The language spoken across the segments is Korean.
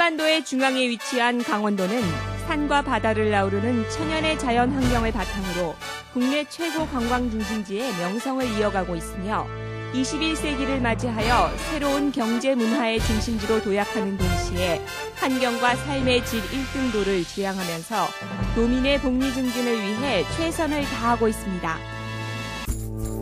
한반도의 중앙에 위치한 강원도는 산과 바다를 아우르는 천연의 자연 환경을 바탕으로 국내 최고 관광 중심지의 명성을 이어가고 있으며 21세기를 맞이하여 새로운 경제 문화의 중심지로 도약하는 동시에 환경과 삶의 질 1등도를 지향하면서 도민의 복리 증진을 위해 최선을 다하고 있습니다.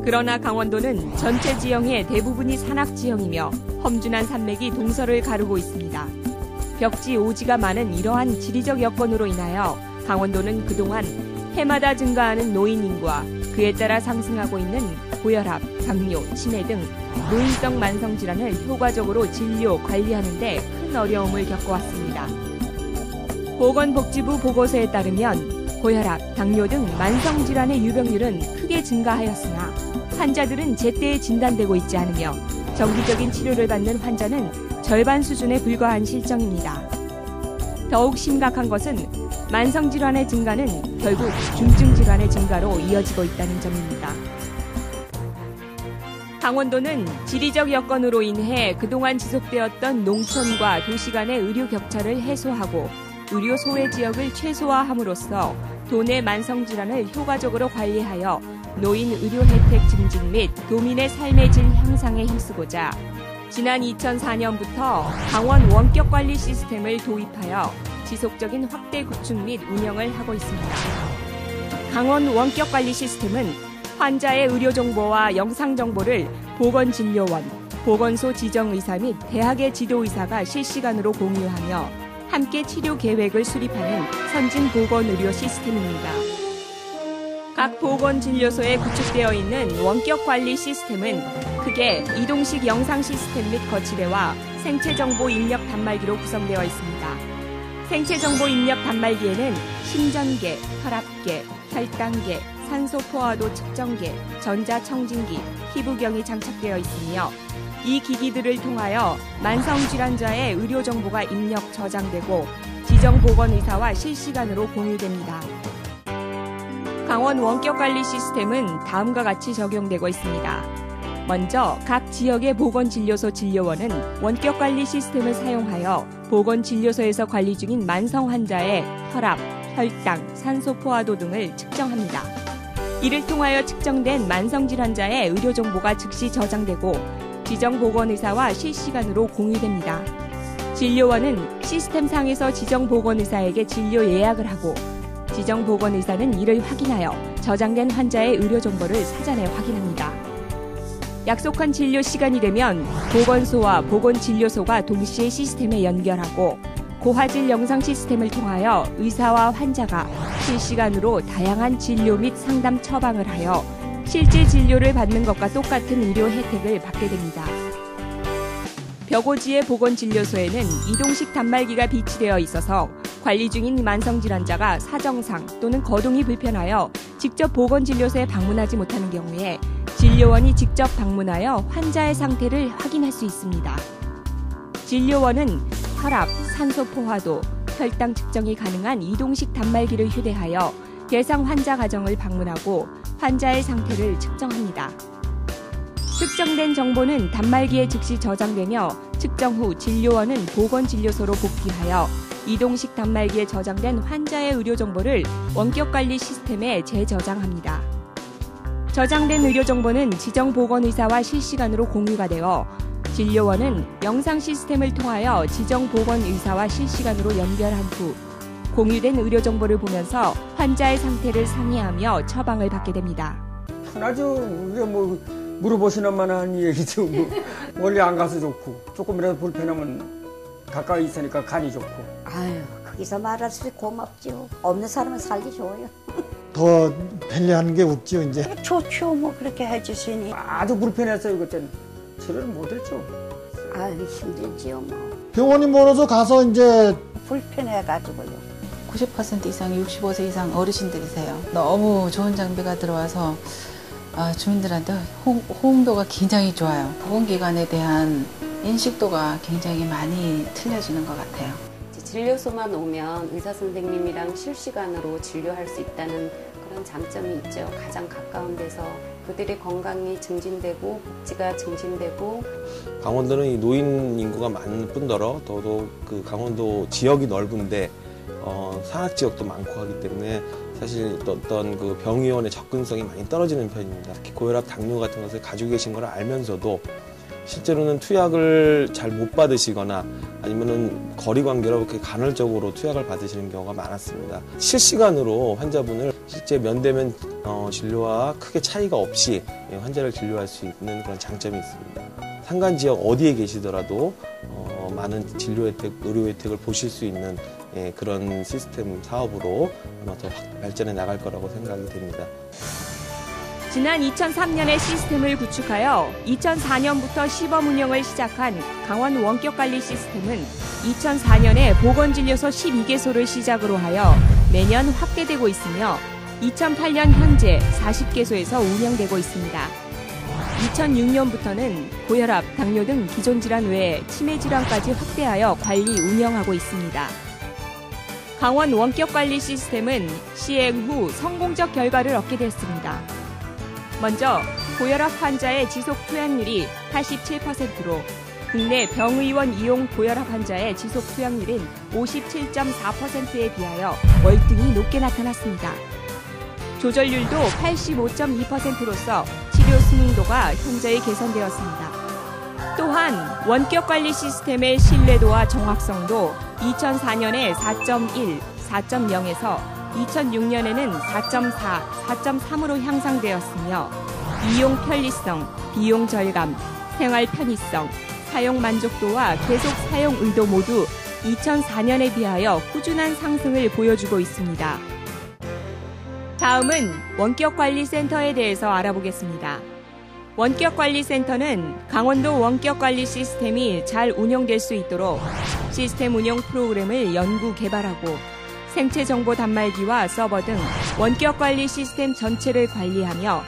그러나 강원도는 전체 지형의 대부분이 산악지형이며 험준한 산맥이 동서를 가르고 있습니다. 벽지, 오지가 많은 이러한 지리적 여건으로 인하여 강원도는 그동안 해마다 증가하는 노인 인구와 그에 따라 상승하고 있는 고혈압, 당뇨, 치매 등 노인성 만성 질환을 효과적으로 진료, 관리하는 데 큰 어려움을 겪어왔습니다. 보건복지부 보고서에 따르면 고혈압, 당뇨 등 만성 질환의 유병률은 크게 증가하였으나 환자들은 제때 진단되고 있지 않으며 정기적인 치료를 받는 환자는 절반 수준에 불과한 실정입니다. 더욱 심각한 것은 만성 질환의 증가는 결국 중증 질환의 증가로 이어지고 있다는 점입니다. 강원도는 지리적 여건으로 인해 그동안 지속되었던 농촌과 도시 간의 의료 격차를 해소하고 의료 소외 지역을 최소화함으로써 도내 만성 질환을 효과적으로 관리하여 노인 의료 혜택 증진 및 도민의 삶의 질 향상에 힘쓰고자 지난 2004년부터 강원 원격 관리 시스템을 도입하여 지속적인 확대 구축 및 운영을 하고 있습니다. 강원 원격 관리 시스템은 환자의 의료 정보와 영상 정보를 보건진료원, 보건소 지정의사 및 대학의 지도의사가 실시간으로 공유하며 함께 치료 계획을 수립하는 선진 보건의료 시스템입니다. 각 보건진료소에 구축되어 있는 원격 관리 시스템은 크게 이동식 영상 시스템 및 거치대와 생체정보 입력 단말기로 구성되어 있습니다. 생체정보 입력 단말기에는 심전계, 혈압계, 혈당계, 산소 포화도 측정계, 전자청진기, 피부경이 장착되어 있으며 이 기기들을 통하여 만성질환자의 의료 정보가 입력 저장되고 지정보건의사와 실시간으로 공유됩니다. 강원 원격관리 시스템은 다음과 같이 적용되고 있습니다. 먼저 각 지역의 보건진료소 진료원은 원격관리 시스템을 사용하여 보건진료소에서 관리 중인 만성 환자의 혈압, 혈당, 산소 포화도 등을 측정합니다. 이를 통하여 측정된 만성질환자의 의료 정보가 즉시 저장되고 지정보건의사와 실시간으로 공유됩니다. 진료원은 시스템상에서 지정보건의사에게 진료 예약을 하고 지정보건의사는 이를 확인하여 저장된 환자의 의료 정보를 사전에 확인합니다. 약속한 진료 시간이 되면 보건소와 보건진료소가 동시에 시스템에 연결하고 고화질 영상 시스템을 통하여 의사와 환자가 실시간으로 다양한 진료 및 상담 처방을 하여 실제 진료를 받는 것과 똑같은 의료 혜택을 받게 됩니다. 벽오지의 보건진료소에는 이동식 단말기가 비치되어 있어서 관리 중인 만성질환자가 사정상 또는 거동이 불편하여 직접 보건진료소에 방문하지 못하는 경우에 진료원이 직접 방문하여 환자의 상태를 확인할 수 있습니다. 진료원은 혈압, 산소 포화도, 혈당 측정이 가능한 이동식 단말기를 휴대하여 대상 환자 가정을 방문하고 환자의 상태를 측정합니다. 측정된 정보는 단말기에 즉시 저장되며 측정 후 진료원은 보건진료소로 복귀하여 이동식 단말기에 저장된 환자의 의료 정보를 원격관리 시스템에 재저장합니다. 저장된 의료 정보는 지정보건의사와 실시간으로 공유가 되어 진료원은 영상 시스템을 통하여 지정보건의사와 실시간으로 연결한 후 공유된 의료 정보를 보면서 환자의 상태를 상의하며 처방을 받게 됩니다. 아주 이게 뭐 물어보시는 만한 얘기죠. 뭐 멀리 안 가서 좋고 조금이라도 불편하면 가까이 있으니까 간이 좋고. 아유, 거기서 말할수록 고맙죠. 없는 사람은 살기 좋아요. 더 편리한 게 없죠 이제. 좋죠, 뭐 그렇게 해주시니. 아주 불편했어요 그때는. 치료를 못했죠. 아유, 힘들지요 뭐. 병원이 멀어서 가서 이제 불편해가지고요. 90% 이상이 65세 이상 어르신들이세요. 너무 좋은 장비가 들어와서 주민들한테 호응도가 굉장히 좋아요. 보건기관에 대한 인식도가 굉장히 많이 틀려지는 것 같아요. 진료소만 오면 의사 선생님이랑 실시간으로 진료할 수 있다는 그런 장점이 있죠. 가장 가까운 데서 그들의 건강이 증진되고 복지가 증진되고 강원도는 이 노인 인구가 많은 뿐더러 더더욱 그 강원도 지역이 넓은데 산악 지역도 많고 하기 때문에 사실 어떤 그 병의원의 접근성이 많이 떨어지는 편입니다. 특히 고혈압, 당뇨 같은 것을 가지고 계신 걸 알면서도 실제로는 투약을 잘 못 받으시거나 아니면은 거리 관계로 이렇게 간헐적으로 투약을 받으시는 경우가 많았습니다. 실시간으로 환자분을 실제 면대면 진료와 크게 차이가 없이 환자를 진료할 수 있는 그런 장점이 있습니다. 산간 지역 어디에 계시더라도 많은 진료 혜택, 의료 혜택을 보실 수 있는 그런 시스템 사업으로 아마 더 발전해 나갈 거라고 생각이 됩니다. 지난 2003년에 시스템을 구축하여 2004년부터 시범 운영을 시작한 강원 원격관리 시스템은 2004년에 보건진료소 12개소를 시작으로 하여 매년 확대되고 있으며 2008년 현재 40개소에서 운영되고 있습니다. 2006년부터는 고혈압, 당뇨 등 기존 질환 외에 치매 질환까지 확대하여 관리 운영하고 있습니다. 강원 원격관리 시스템은 시행 후 성공적 결과를 얻게 됐습니다. 먼저 고혈압 환자의 지속 투약률이 87%로 국내 병의원 이용 고혈압 환자의 지속 투약률인 57.4%에 비하여 월등히 높게 나타났습니다. 조절률도 85.2%로서 치료 승인도가 현저히 개선되었습니다. 또한 원격관리 시스템의 신뢰도와 정확성도 2004년에 4.1, 4.0에서 2006년에는 4.4, 4.3으로 향상되었으며 이용 편리성, 비용 절감, 생활 편의성, 사용 만족도와 계속 사용 의도 모두 2004년에 비하여 꾸준한 상승을 보여주고 있습니다. 다음은 원격관리센터에 대해서 알아보겠습니다. 원격관리센터는 강원도 원격관리 시스템이 잘 운영될 수 있도록 시스템 운영 프로그램을 연구 개발하고 생체 정보 단말기와 서버 등 원격관리 시스템 전체를 관리하며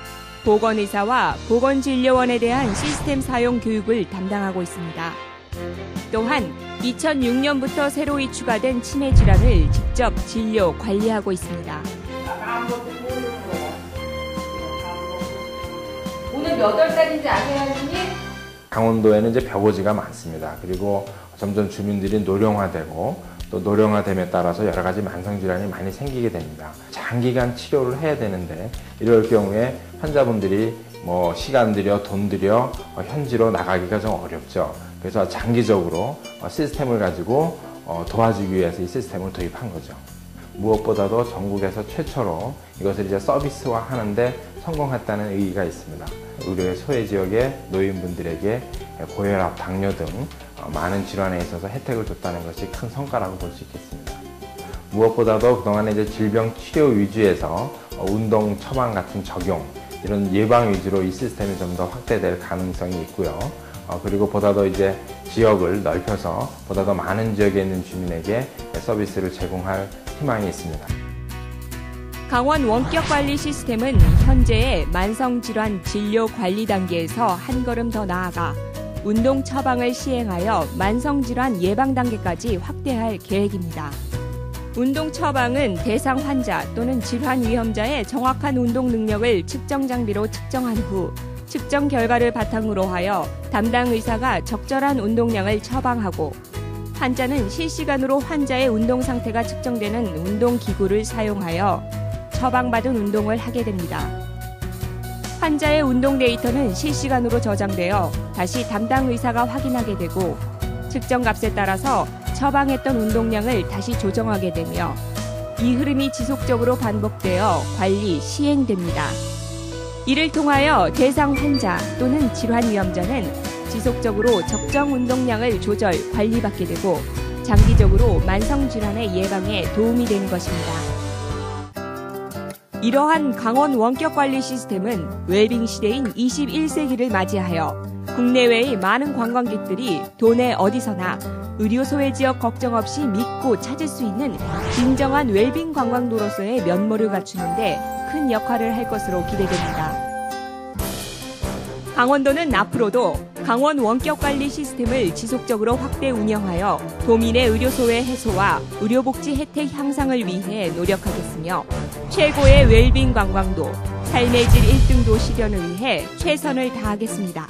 보건의사와 보건진료원에 대한 시스템 사용 교육을 담당하고 있습니다. 또한 2006년부터 새로이 추가된 치매 질환을 직접 진료, 관리하고 있습니다. 오늘 몇 월달인지 아세요, 할머니? 강원도에는 이제 벼고지가 많습니다. 그리고 점점 주민들이 노령화되고 또 노령화됨에 따라서 여러 가지 만성질환이 많이 생기게 됩니다. 장기간 치료를 해야 되는데 이럴 경우에 환자분들이 뭐 시간 들여 돈 들여 현지로 나가기가 좀 어렵죠. 그래서 장기적으로 시스템을 가지고 도와주기 위해서 이 시스템을 도입한 거죠. 무엇보다도 전국에서 최초로 이것을 이제 서비스화 하는데 성공했다는 의의가 있습니다. 의료의 소외 지역의 노인분들에게 고혈압, 당뇨 등 많은 질환에 있어서 혜택을 줬다는 것이 큰 성과라고 볼 수 있겠습니다. 무엇보다도 그동안에 이제 질병 치료 위주에서 운동 처방 같은 적용, 이런 예방 위주로 이 시스템이 좀 더 확대될 가능성이 있고요. 그리고 보다 더 이제 지역을 넓혀서 보다 더 많은 지역에 있는 주민에게 서비스를 제공할 희망이 있습니다. 강원 원격관리 시스템은 현재의 만성질환 진료 관리 단계에서 한 걸음 더 나아가 운동 처방을 시행하여 만성질환 예방 단계까지 확대할 계획입니다. 운동 처방은 대상 환자 또는 질환 위험자의 정확한 운동 능력을 측정 장비로 측정한 후 측정 결과를 바탕으로 하여 담당 의사가 적절한 운동량을 처방하고 환자는 실시간으로 환자의 운동 상태가 측정되는 운동기구를 사용하여 처방받은 운동을 하게 됩니다. 환자의 운동 데이터는 실시간으로 저장되어 다시 담당 의사가 확인하게 되고 측정값에 따라서 처방했던 운동량을 다시 조정하게 되며 이 흐름이 지속적으로 반복되어 관리, 시행됩니다. 이를 통하여 대상 환자 또는 질환 위험자는 지속적으로 적정 운동량을 조절, 관리받게 되고 장기적으로 만성질환의 예방에 도움이 되는 것입니다. 이러한 강원 원격관리 시스템은 웰빙 시대인 21세기를 맞이하여 국내외의 많은 관광객들이 도내 어디서나 의료 소외 지역 걱정 없이 믿고 찾을 수 있는 진정한 웰빙 관광도로서의 면모를 갖추는데 큰 역할을 할 것으로 기대됩니다. 강원도는 앞으로도 강원 원격관리 시스템을 지속적으로 확대 운영하여 도민의 의료 소외 해소와 의료복지 혜택 향상을 위해 노력하겠으며 최고의 웰빙 관광도, 삶의 질 1등도 실현을 위해 최선을 다하겠습니다.